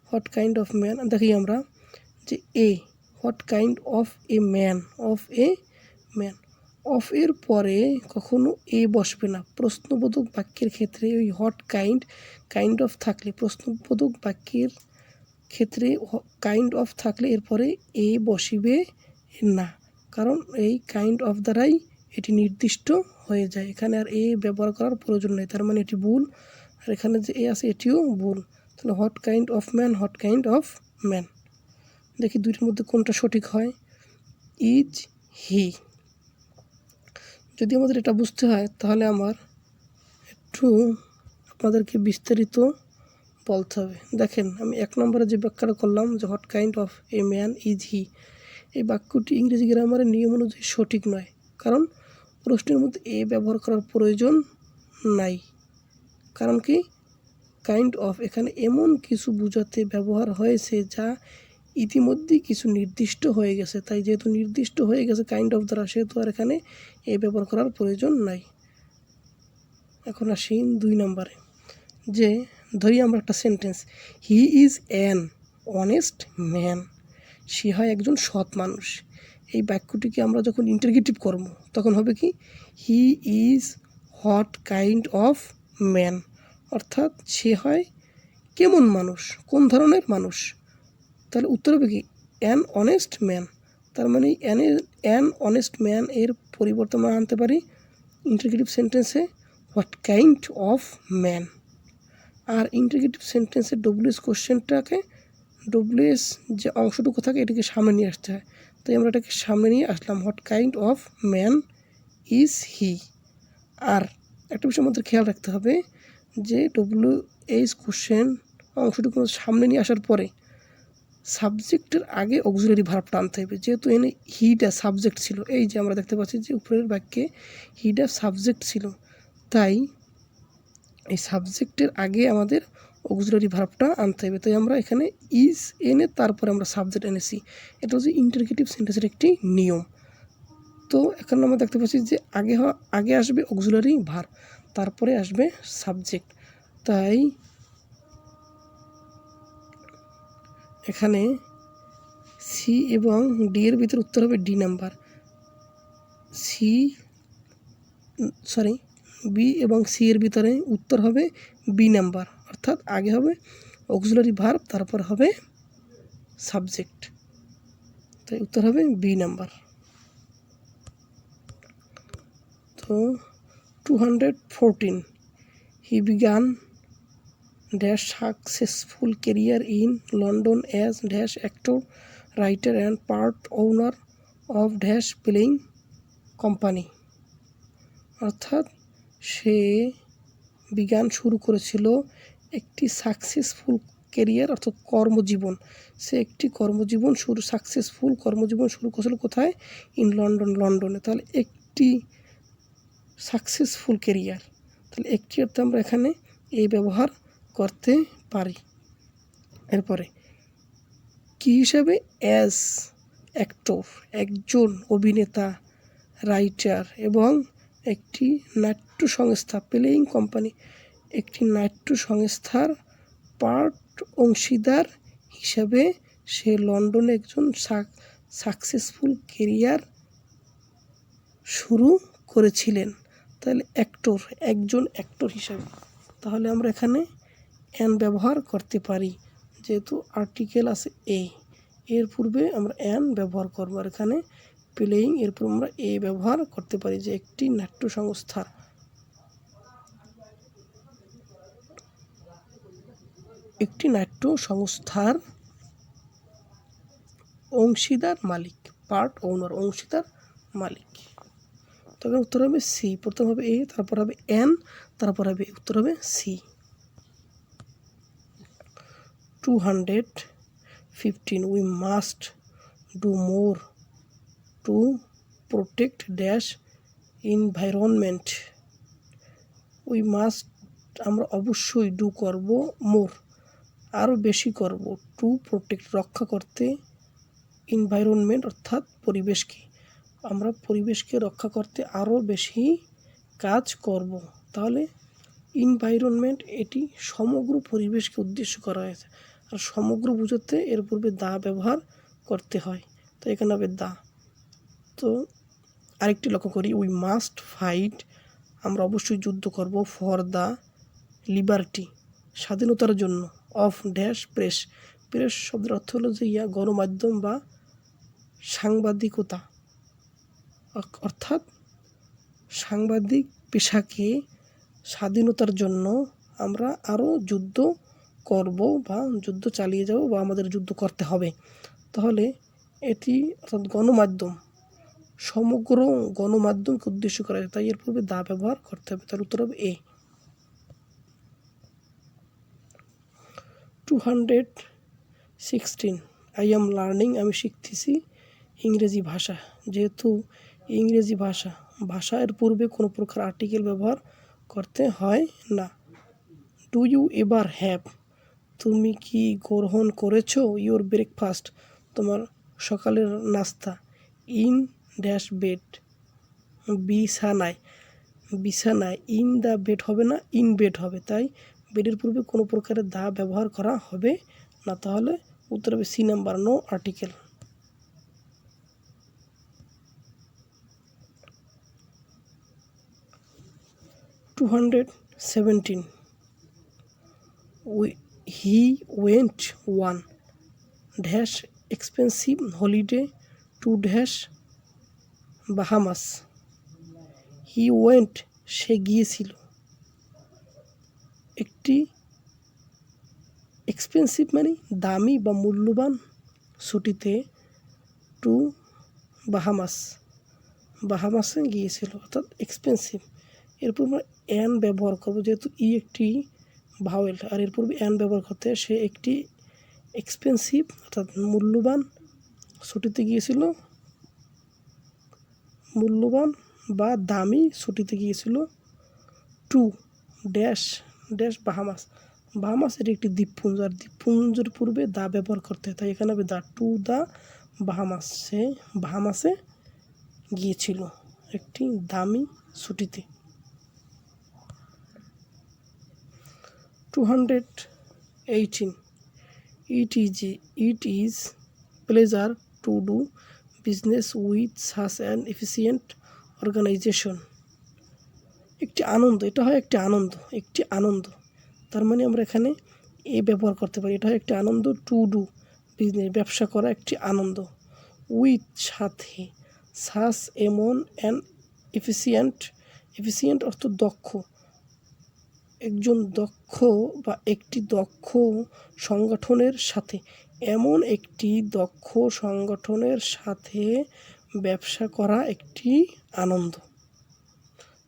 what kind of man, দেখি আমরা যে a, what kind of a man, of a man, of এর পরে কখনো এ বসবে না। প্রশ্নবোধক বাক্যের ক্ষেত্রে ওই হোয়াট কাইন্ড অফ থাকলে, প্রশ্নবোধক বাক্যের ক্ষেত্রে কাইন্ড অফ থাকলে এরপরে এ বসিবে না, কারণ এই কাইন্ড অফ দ্বারাই এটি নির্দিষ্ট হয়ে যায়। এখানে আর এ ব্যবহার করার প্রয়োজন নেই, তার মানে এটি ভুল। আর এখানে যে এ আছে এটিও ভুল। তাহলে what kind of man, what kind of man, দেখি দুইটির মধ্যে কোনটা সঠিক হয়। ইজ হি, যদি আমাদের এটা বুঝতে হয় তাহলে আমার একটু আপনাদেরকে বিস্তারিত বলতে হবে। দেখেন, আমি 1 নম্বরে যে ব্যাখ্যাটা করলাম যে what kind of a man is হি, এই বাক্যটি ইংরেজি গ্রামারের নিয়ম অনুযায়ী সঠিক নয়, কারণ প্রশ্নের মধ্যে এ ব্যবহার করার প্রয়োজন নাই। কারণ কি, কাইন্ড অফ এখানে এমন কিছু বোঝাতে ব্যবহার হয়েছে যা ইতিমধ্যেই কিছু নির্দিষ্ট হয়ে গেছে, তাই যেহেতু নির্দিষ্ট হয়ে গেছে কাইন্ড অফ দ্বারা, সেহেতু আর এখানে এ ব্যবহার করার প্রয়োজন নাই। এখন আসি 2 নম্বরে, যে ধরি আমরা একটা sentence, he is an honest man, সে হয় একজন সৎ মানুষ। এই বাক্যটিকে আমরা যখন ইন্টারগেটিভ করব তখন হবে কি, he is what kind of man, অর্থাৎ সে হয় কেমন মানুষ, কোন ধরনের মানুষ। তাহলে উত্তর হবে কি, অ্যান অনেস্ট ম্যান। তার মানে অ্যান অনেস্ট ম্যান এর পরিবর্তে আমরা আনতে পারি ইন্টারগেটিভ সেন্টেন্সে হোয়াট কাইন্ড অফ ম্যান। আর ইন্টারগেটিভ সেন্টেন্সের ডব্লিউএস কোশ্চেনটাকে, ডব্লিউএস যে অংশটুকু থাকে এটাকে সামনে নিয়ে আসতে হয়, তাই আমরা এটাকে সামনে নিয়ে আসলাম, what kind of man is he. আর একটা বিষয় আমাদের খেয়াল রাখতে হবে যে ডব্লিউএস কোশ্চেন অংশটুকু সামনে নিয়ে আসার পরে সাবজেক্টের আগে অক্সিলারি ভার্বটা আনতে হবে। যেহেতু এনে হিটা সাবজেক্ট ছিল, এই যে আমরা দেখতে পাচ্ছি যে উপরের বাক্যে হিটা সাবজেক্ট ছিল, তাই এই সাবজেক্টের আগে আমাদের অক্সিলারি ভার্বটা আনতে হবে। তাই আমরা এখানে ইজ এনে তারপরে আমরা সাবজেক্ট এনেছি, এটা হচ্ছে ইন্টারগেটিভ সেন্টেন্সের একটি নিয়ম। তো এখন আমরা দেখতে পাচ্ছি যে আগে আসবে অক্সিলারি ভার্ব, তারপরে আসবে সাবজেক্ট। তাই এখানে সি এবং ডি এর ভিতরে উত্তর হবে D number. C sorry B এবং সি এর ভিতরে উত্তর হবে বি নাম্বার, অর্থাৎ আগে হবে অক্সিলারি ভার্ব, তারপর হবে সাবজেক্ট, তাই উত্তর হবে বি নাম্বার। তো 214 he began dash successful career in London as dash actor writer and part owner of dash playing company, অর্থাৎ সে বিজ্ঞান শুরু করেছিল একটি সাকসেসফুল ক্যারিয়ার অর্থাৎ কর্মজীবন, সে একটি সাকসেসফুল কর্মজীবন শুরু করেছিল কোথায়? ইন লন্ডনে। তাহলে একটি সাকসেসফুল ক্যারিয়ার, তাহলে একটি অর্থে আমরা এখানে এই ব্যবহার করতে পারি। এরপরে কি হিসাবে? অ্যাজ অ্যাক্টর, একজন অভিনেতা, রাইটার এবং একটি নাট্য সংস্থা প্লেইং কোম্পানি, একটি নাট্য সংস্থার পার্ট অংশীদার হিসাবে সে লন্ডনে একজন সাকসেসফুল ক্যারিয়ার শুরু করেছিলেন। তাহলে অ্যাক্টর, একজন অ্যাক্টর হিসাবে, তাহলে আমরা এখানে অ্যান ব্যবহার করতে পারি, যেহেতু আর্টিকেল আছে এর পূর্বে আমরা অ্যান ব্যবহার করবো। আর এখানে প্লেইং এর পূর্বে আমরা ব্যবহার করতে পারি, যে একটি নাট্য সংস্থার অংশীদার মালিক, পার্ট ওনার, অংশীদার মালিক। তবে উত্তর হবে সি, প্রথম হবে তারপর হবে এন, তারপর হবে উত্তর হবে C. 215 we must do more to protect dash environment. We must, আমরা অবশ্যই ডু করব, মোর আরও বেশি করব, টু প্রোটেক্ট রক্ষা করতে, এনভায়রনমেন্ট অর্থাৎ পরিবেশকে, আমরা পরিবেশকে রক্ষা করতে আরও বেশি কাজ করব। তাহলে এনভায়রনমেন্ট এটি সমগ্র পরিবেশকে উদ্দেশ্য করা হয়েছে, আর সমগ্র বোঝাতে এর পূর্বে দা ব্যবহার করতে হয়, তো এখানে হবে দা। তো আরেকটি লক্ষ্য করি, উই মাস্ট ফাইট, আমরা অবশ্যই যুদ্ধ করব, ফর দ্য লিবার্টি, স্বাধীনতার জন্য, অফ ড্যাশ প্রেস, প্রেস শব্দের অর্থ হলো যে গণমাধ্যম বা সাংবাদিকতা, অর্থাৎ সাংবাদিক পেশাকে স্বাধীনতার জন্য আমরা আরও যুদ্ধ করব বা যুদ্ধ চালিয়ে যাব বা আমাদের যুদ্ধ করতে হবে। তাহলে এটি অর্থাৎ গণমাধ্যম, সমগ্র গণমাধ্যমকে উদ্দেশ্য করা যায়, তাই এর পূর্বে দা ব্যবহার করতে হবে, তার উত্তর হবে এ। 216 আই এম লার্নিং, আমি শিখতেছি ইংরেজি ভাষা। যেহেতু ইংরেজি ভাষা এর পূর্বে কোনো প্রকার আর্টিকেল ব্যবহার করতে হয় না। ডু ইউ এভার হ্যাভ, তুমি কি গ্রহণ করেছো, ইউর ব্রেকফাস্ট, তোমার সকালের নাস্তা, ইন ড্যাশ বেড, বিছানায়, ইন দ্য বেড হবে না, ইন বেড হবে, তাই বেডের পূর্বে কোনো প্রকারের দা ব্যবহার করা হবে না, তাহলে উত্তর হবে C number, no article. 217 he went one dash expensive holiday to dash Bahamas. He went, সে গিয়েছিল একটি এক্সপেন্সিভ মানে দামি বা মূল্যবান ছুটিতে, টু বাহামাসে গিয়েছিল, অর্থাৎ এক্সপেন্সিভ। এরপর আমরা অ্যান ব্যবহার করব, যেহেতু একটি ভাওয়েল, আর এর পূর্বে অ্যান ব্যবহার করতে, সে একটি এক্সপেন্সিভ অর্থাৎ মূল্যবান ছুটিতে গিয়েছিল, মূল্যবান বা দামি ছুটিতে গিয়েছিল, টু ড্যাশ বাহামাস এটি একটি দ্বীপপুঞ্জ, আর দ্বীপপুঞ্জের পূর্বে দা ব্যবহার করতে হয়, তাই এখানে হবে দা, টু দা বাহামাস, সে বাহামাসে গিয়েছিল একটি দামি ছুটিতে। 218 it is pleasure to do business with such an efficient organization. একটি আনন্দ, এটা হয় একটি আনন্দ, একটি আনন্দ। তার মানে আমরা এখানে এ ব্যবহার করতে পারি, এটা হয় একটি আনন্দ। টু ডু বিজনেস, ব্যবসা করা একটি আনন্দ। উইথ সাথে, সাস এমন অ্যান এফিসিয়েন্ট, এফিসিয়েন্ট অর্থ দক্ষ, একজন দক্ষ বা একটি দক্ষ সংগঠনের সাথে, এমন একটি দক্ষ সংগঠনের সাথে ব্যবসা করা একটি আনন্দ।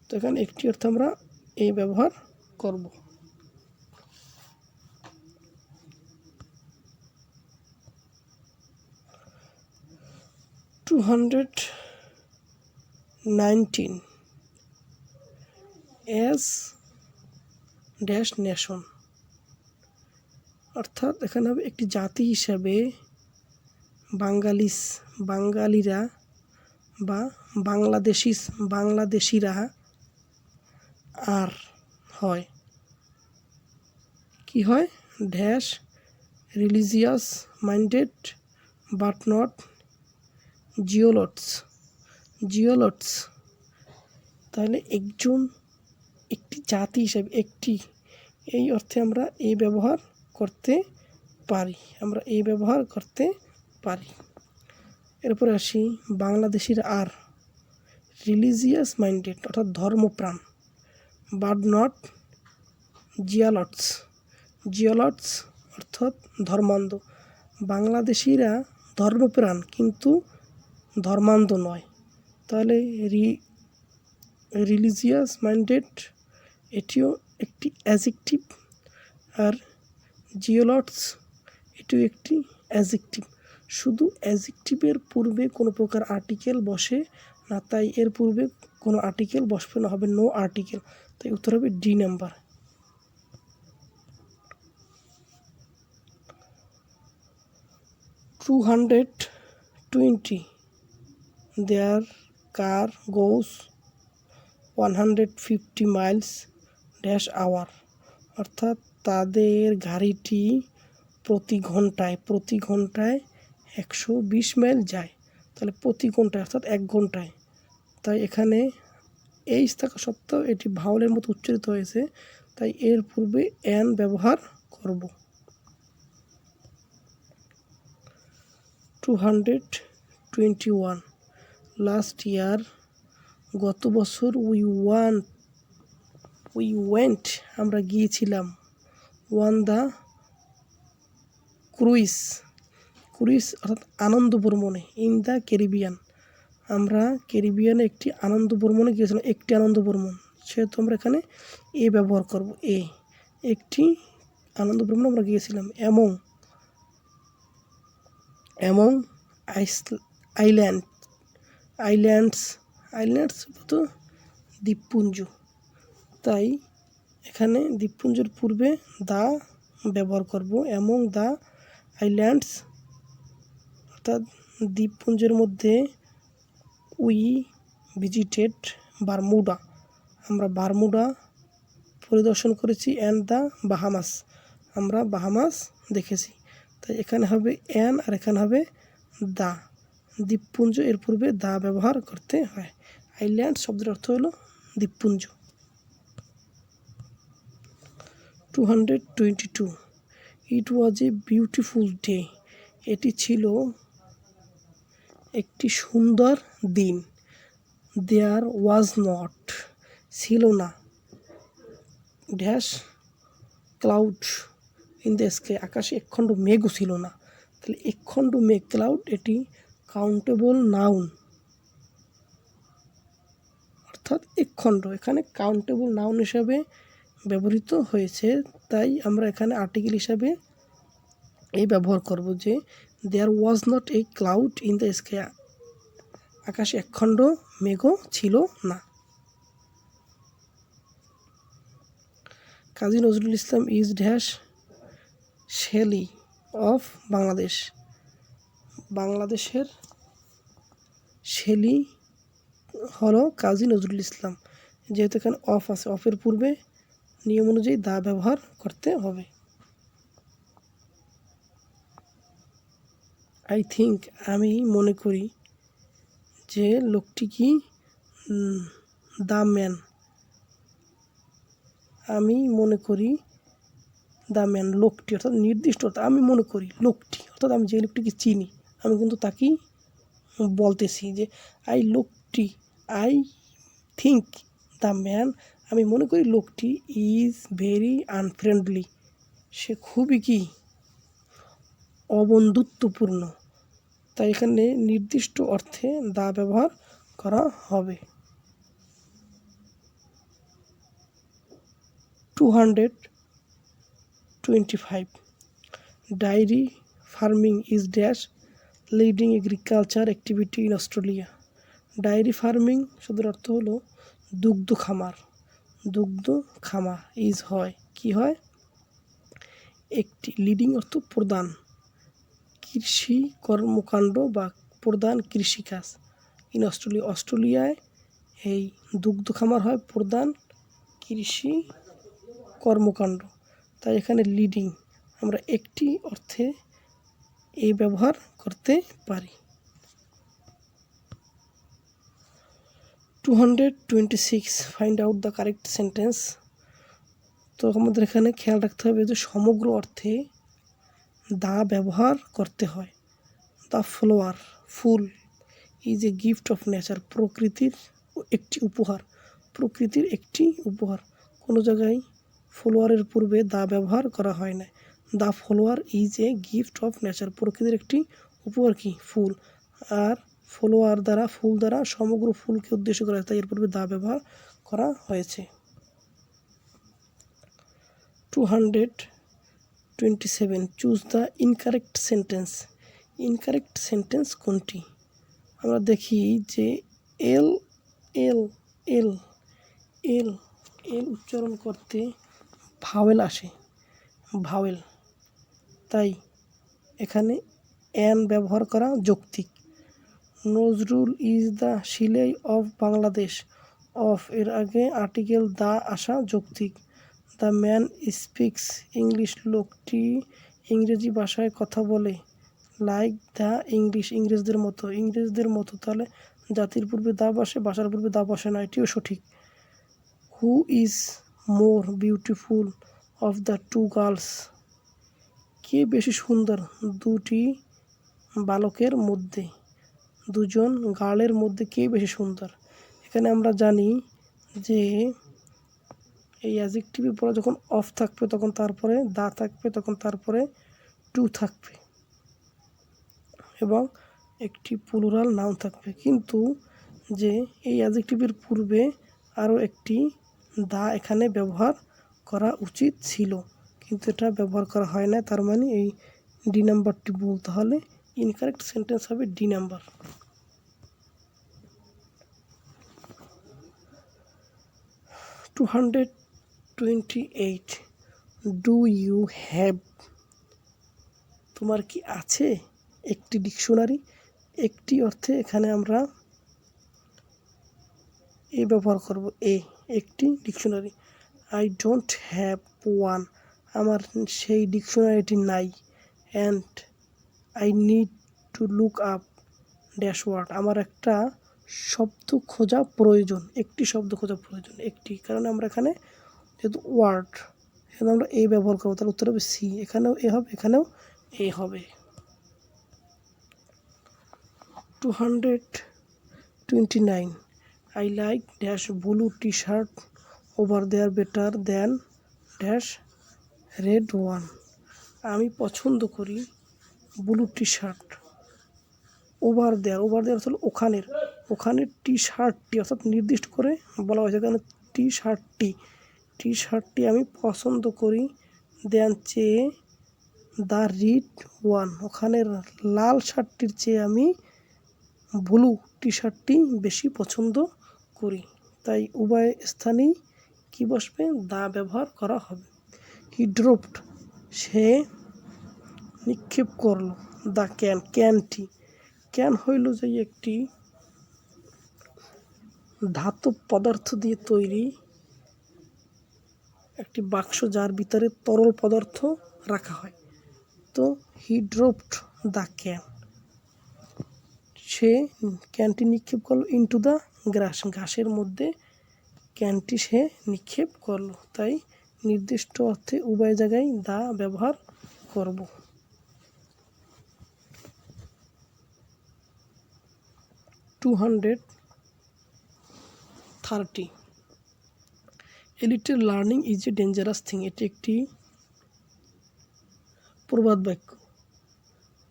তো এখানে একটি অর্থ আমরা এই ব্যবহার করব। টু 219 এস ড্যাশ নেশন, অর্থাৎ এখানে হবে একটি জাতি হিসাবে বাঙালিরা বা বাংলাদেশিরা আর হয়, কি হয়, dash religious minded but not zealots. তাহলে একটি জাতি হিসাবে, একটি, এই অর্থে আমরা এই ব্যবহার করতে পারি, এরপরে আসি বাংলাদেশিরা আর রিলিজিয়াস মাইন্ডেড অর্থাৎ ধর্মপ্রাণ, বাট নট জিওলটস অর্থাৎ ধর্মান্ধ। বাংলাদেশিরা ধর্মপ্রাণ কিন্তু ধর্মান্ধ নয়। তাহলে রিলিজিয়াস মাইন্ডেড এটিও একটি অ্যাজেক্টিভ, আর জিওলটস এটিও একটি অ্যাজেক্টিভ। শুধু অ্যাজেক্টিভের পূর্বে কোনো প্রকার আর্টিকেল বসে না, তাই এর পূর্বে কোনো আর্টিকেল বসবে না, হবে নো আর্টিকেল। তাই উত্তর হবে D number. 220 their car goes 150 miles dash hour, অর্থাৎ তাদের গাড়িটি প্রতি ঘন্টায় 120 মাইল যায়। তাহলে প্রতি ঘন্টায় অর্থাৎ 1 ঘন্টায়। তাই এখানে এইচ থাকা সত্ত্বেও এটি ভাওয়ালের মতো উচ্চারিত হয়েছে, তাই এর পূর্বে এন ব্যবহার করব। 221 লাস্ট ইয়ার, গত বছর উই ওয়েন্ট আমরা গিয়েছিলাম, ওয়ান দ্য ক্রুইজ অর্থাৎ আনন্দ ভ্রমণে, ইন দ্য ক্যারিবিয়ান আমরা ক্যারিবিয়ানে একটি আনন্দ ভ্রমণে গিয়েছিলাম, একটি আনন্দ ভ্রমণ, সেহেতু আমরা এখানে এ ব্যবহার করব। একটি আনন্দ ভ্রমণে আমরা গিয়েছিলাম। এমং আইল্যান্ডস তো দ্বীপপুঞ্জ, তাই এখানে দ্বীপপুঞ্জের পূর্বে দা ব্যবহার করব। এমং দ্য আইল্যান্ডস অর্থাৎ দ্বীপপুঞ্জের মধ্যে, উই ভিজিটেড বারমুডা আমরা বারমুডা পরিদর্শন করেছি, অ্যান্ড দ্য বাহামাস আমরা বাহামাস দেখেছি। তাই এখানে হবে অ্যান আর এখানে হবে দা। দ্বীপপুঞ্জ এর পূর্বে দা ব্যবহার করতে হয়। আইল্যান্ড শব্দের অর্থ হলো দ্বীপপুঞ্জ। 222 ইট ওয়াজ এ বিউটিফুল ডে, এটি ছিল একটি সুন্দর দিন। দেয়ার ওয়াজ নট ছিল না, dash cloud in the sky আকাশে একখণ্ড মেঘও ছিল না। তাহলে একখণ্ড মেঘ, ক্লাউড, এটি কাউন্টেবল নাউন, অর্থাৎ একখণ্ড এখানে কাউন্টেবল নাউন হিসাবে ব্যবহৃত হয়েছে। তাই আমরা এখানে আর্টিকেল হিসাবে এই ব্যবহার করব যে there was not a cloud in the sky, আকাশে একখণ্ড মেঘও ছিল না। Kazi Nazrul Islam is dash Shelley of বাংলাদেশের শেলি হলো কাজী নজরুল ইসলাম। যেহেতু এখানে অফ আছে, অফের পূর্বে নিয়ম অনুযায়ী দা ব্যবহার করতে হবে। আই থিঙ্ক আমি মনে করি যে লোকটি কি, দ্য ম্যান আমি মনে করি দ্য ম্যান, লোকটি, অর্থাৎ নির্দিষ্ট অর্থ আমি মনে করি লোকটি, অর্থাৎ আমি যে লোকটিকে চিনি আমি কিন্তু তাকেই বলতেছি যে লোকটি, আই থিঙ্ক দ্য ম্যান, আমি মনে করি লোকটি ইজ ভেরি আনফ্রেন্ডলি, সে খুবই কি অবন্ধুত্বপূর্ণ। তাই এখানে নির্দিষ্ট অর্থে দা ব্যবহার করা হবে। 225 dairy farming is dash leading agriculture activity in Australia. Dairy farming শব্দের অর্থ হলো দুগ্ধ খামার। দুগ্ধ খামার ইজ হয়, কি হয়, একটি, লিডিং অর্থ প্রধান, কৃষি কর্মকাণ্ড বা প্রধান কৃষিকাজ ইন অস্ট্রেলিয়া, অস্ট্রেলিয়ায় এই দুগ্ধ খামার হয় প্রধান কৃষি কর্মকাণ্ড। তাই এখানে লিডিং আমরা একটি অর্থে এই ব্যবহার করতে পারি। 226 find out the correct sentence. তো আমাদের এখানে খেয়াল রাখতে হবে যে সমগ্র অর্থে দা ব্যবহার করতে হয়। The flower, full, is a gift of nature, প্রকৃতির একটি উপহার, প্রকৃতির একটি উপহার। কোনো জায়গায় ফ্লাওয়ারের পূর্বে দা ব্যবহার করা হয় না। The flower is a gift of nature, প্রকৃতির একটি উপহার কি, ফুল। আর ফ্লাওয়ার দ্বারা, ফুল দ্বারা সমগ্র ফুলকে উদ্দেশ্য করা হয়, তাই এর পূর্বে দা ব্যবহার করা হয়েছে। 227 choose the incorrect sentence. Incorrect sentence কোনটি? আমরা দেখি যে এল এল এল এল এল উচ্চারণ করতে ভাওয়েল আসে, ভাওয়েল, তাই এখানে এন ব্যবহার করা যৌক্তিক। নজরুল ইজ দ্য সিলাই অফ বাংলাদেশ, অফ এর আগে আর্টিকেল দা আসা যৌক্তিক। দ্য ম্যান স্পিক্স ইংলিশ, লোকটি ইংরেজি ভাষায় কথা বলে। লাইক দ্য ইংলিশ, ইংরেজদের মতো, ইংরেজদের মতো, তাহলে জাতির পূর্বে দা বসে, ভাষার পূর্বে দা বসে না, এটিও সঠিক। Who is more beautiful of the two girls, কে বেশি সুন্দর দুটি বালকের মধ্যে, দুজন গার্লের মধ্যে কে বেশি সুন্দর। এখানে আমরা জানি যে এই অ্যাডজেক্টিভের পরে যখন অফ থাকবে তখন তারপরে দা থাকবে, তখন তারপরে টু থাকবে এবং একটি প্লুরাল নাউন থাকবে। কিন্তু যে এই অ্যাডজেক্টিভের পূর্বে আরও একটি দা এখানে ব্যবহার করা উচিত ছিল, কিন্তু এটা ব্যবহার করা হয় না, তার মানে এই ডি নাম্বারটি ভুল। তাহলে ইনকারেক্ট সেন্টেন্স হবে D number. 228 do you have, তোমার কি আছে একটি ডিকশনারি। একটি অর্থে এখানে আমরা এ ব্যবহার করব, একটি dictionary. I don't have one, আমার সেই ডিকশনারিটি নাই। And I need to look up dash word, আমার একটা শব্দ খোঁজা প্রয়োজন, একটি শব্দ খোঁজা প্রয়োজন, একটি, কারণ আমরা এখানে যেহেতু ওয়ার্ড, এখানে আমরা এ ব্যবহার করবো, তাহলে উত্তর হবে সি। এখানেও এ হবে, এখানেও এ হবে। 229 I like dash blue T shirt over there better than dash red one, আমি পছন্দ করি blue T shirt over there, over there হলো ওখানের, ওখানের টি শার্টটি, অর্থাৎ নির্দিষ্ট করে বলা হয়েছে এখানে টি শার্টটি, টি শার্টটি আমি পছন্দ করি দেন চেয়ে দ্য রেড ওয়ান, ওখানের লাল শার্টটির চেয়ে আমি ব্লু টি শার্টটি বেশি পছন্দ করি। তাই উভয় স্থানেই কি বসবে, দা ব্যবহার করা হবে। হি ড্রপড, সে নিক্ষেপ করলো। দ্য ক্যান, ক্যানটি, ক্যান হইল যে একটি ধাতব পদার্থ দিয়ে তৈরি একটি বাক্স, যার ভিতরে তরল পদার্থ রাখা হয়। তো হি ড্রপড দ্য ক্যান, সে ক্যানটি নিক্ষেপ করলো ইনটু দ্য গ্রাস, ঘাসের মধ্যে ক্যানটি সে নিক্ষেপ করলো। তাই নির্দিষ্ট অর্থে উভয় জায়গায় দা ব্যবহার করব। 230 a little learning is a dangerous thing. এটি একটি প্রবাদ বাক্য,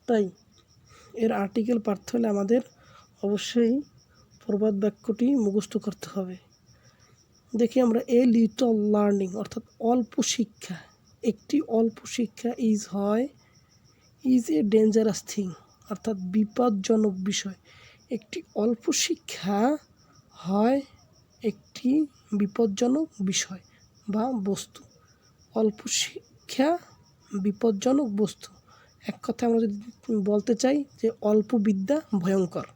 তাই এর আর্টিকেল পারতে হলে আমাদের অবশ্যই প্রবাদ বাক্যটি মুখস্থ করতে হবে। দেখি আমরা এ লিটল লার্নিং অর্থাৎ অল্প শিক্ষা, একটি অল্প শিক্ষা ইজ এ ডেঞ্জারাস থিং অর্থাৎ বিপজ্জনক বিষয়। একটি অল্প শিক্ষা হয় একটি বিপজ্জনক বিষয় বা বস্তু। অল্প শিক্ষা বিপজ্জনক বস্তু। এক কথায় আমরা যদি বলতে চাই যে অল্প বিদ্যা ভয়ঙ্কর।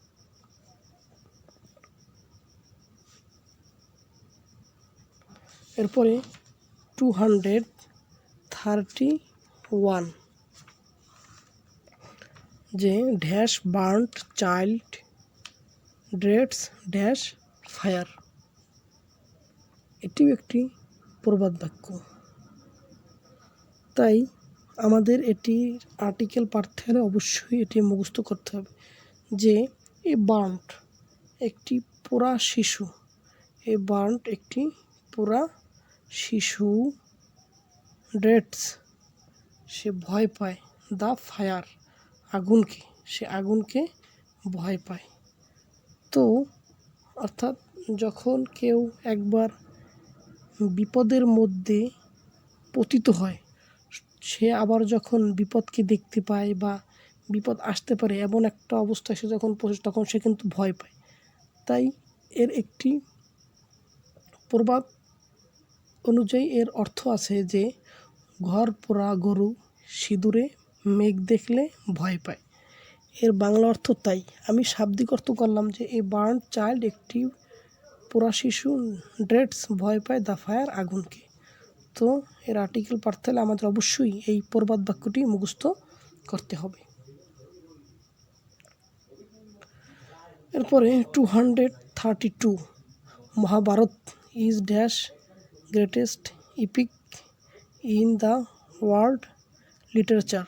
এরপরে 231 যে dash burned child ড্রেডস dash fire. এটিও একটি প্রবাদ বাক্য, তাই আমাদের এটির আর্টিকেল পারতে হলে অবশ্যই এটি মুখস্থ করতে হবে যে এ বার্নড একটি পোড়া শিশু, এ বার্নড একটি পোড়া শিশু, ড্রেডস সে ভয় পায়, দ্য ফায়ার আগুনকে, সে আগুনকে ভয় পায়। তো অর্থাৎ যখন কেউ একবার বিপদের মধ্যে পতিত হয়, সে আবার যখন বিপদকে দেখতে পায় বা বিপদ আসতে পারে এমন একটা অবস্থায় সে যখন পৌঁছে তখন সে কিন্তু ভয় পায়। তাই এর একটি প্রবাদ অনুযায়ী এর অর্থ আছে যে ঘর পোড়া গরু সিঁদুরে মেঘ দেখলে ভয় পায়। এর বাংলা অর্থ তাই আমি শাব্দিক অর্থ করলাম যে এ বার্নড চাইল্ড একটি পোড়া শিশু, ড্রেডস ভয় পায় দ্য ফায়ার আগুনকে। তো এর আর্টিকেল পারতে হলে আমাদের অবশ্যই এই প্রবাদ বাক্যটি মুখস্থ করতে হবে। এরপরে 232 Mahabharata is dash greatest epic in the world literature.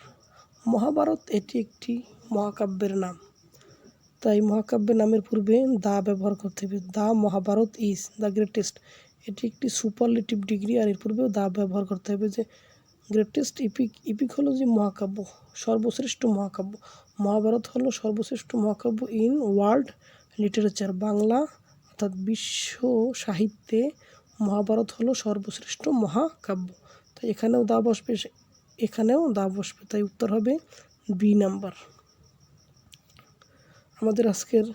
Mahabharata এটি একটি মহাকাব্যের নাম, তাই মহাকাব্যের নামের পূর্বে দা ব্যবহার করতে হবে। দা মহাভারত ইজ দ্য গ্রেটেস্ট, এটি একটি সুপারলেটিভ ডিগ্রি, আর এর পূর্বেও দা ব্যবহার করতে হবে যে গ্রেটেস্ট ইপিক। ইপিক হলো যে মহাকাব্য, সর্বশ্রেষ্ঠ মহাকাব্য। মহাভারত হলো সর্বশ্রেষ্ঠ মহাকাব্য ইন ওয়ার্ল্ড লিটারেচার, বাংলা অর্থাৎ বিশ্ব সাহিত্যে মহাভারত হলো সর্বশ্রেষ্ঠ মহাকাব্য। তাই এখানেও দা বসবে, এখানেও দা বসবে, তাই উত্তর হবে বি নাম্বার। আমাদের আজকের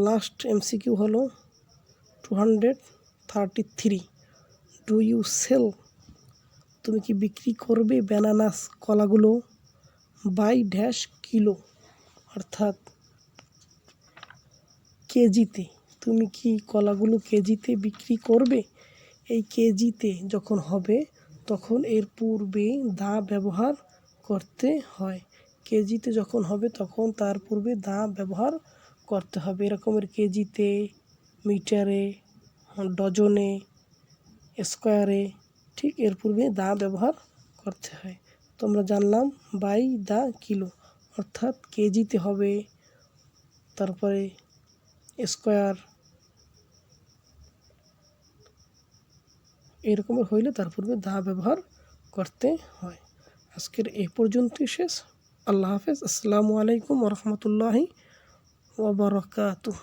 লাস্ট এমসিকিউ হলো 233 ডু ইউ সেল, তুমি কি বিক্রি করবে ব্যানানাস কলাগুলো বাই ড্যাশ কিলো অর্থাৎ কেজিতে, তুমি কি কলাগুলো কেজিতে বিক্রি করবে। এই কেজিতে যখন হবে তখন এর পূর্বে দা ব্যবহার করতে হয়। কেজিতে যখন হবে তখন তার পূর্বে দা ব্যবহার করতে হবে। এরকমের কেজিতে, মিটারে, ডজনে, স্কোয়ারে, ঠিক এর পূর্বে দা ব্যবহার করতে হয়। তো আমরা জানলাম বাই দা কিলো অর্থাৎ কেজিতে হবে, তারপরে স্কোয়ার এরকমের হইলে তার পূর্বে দা ব্যবহার করতে হয়। আজকের এই পর্যন্তই শেষ। আল্লাহ হাফেজ। আসসালামু আলাইকুম ওয়া রাহমাতুল্লাহি ওয়া বারাকাতুহু।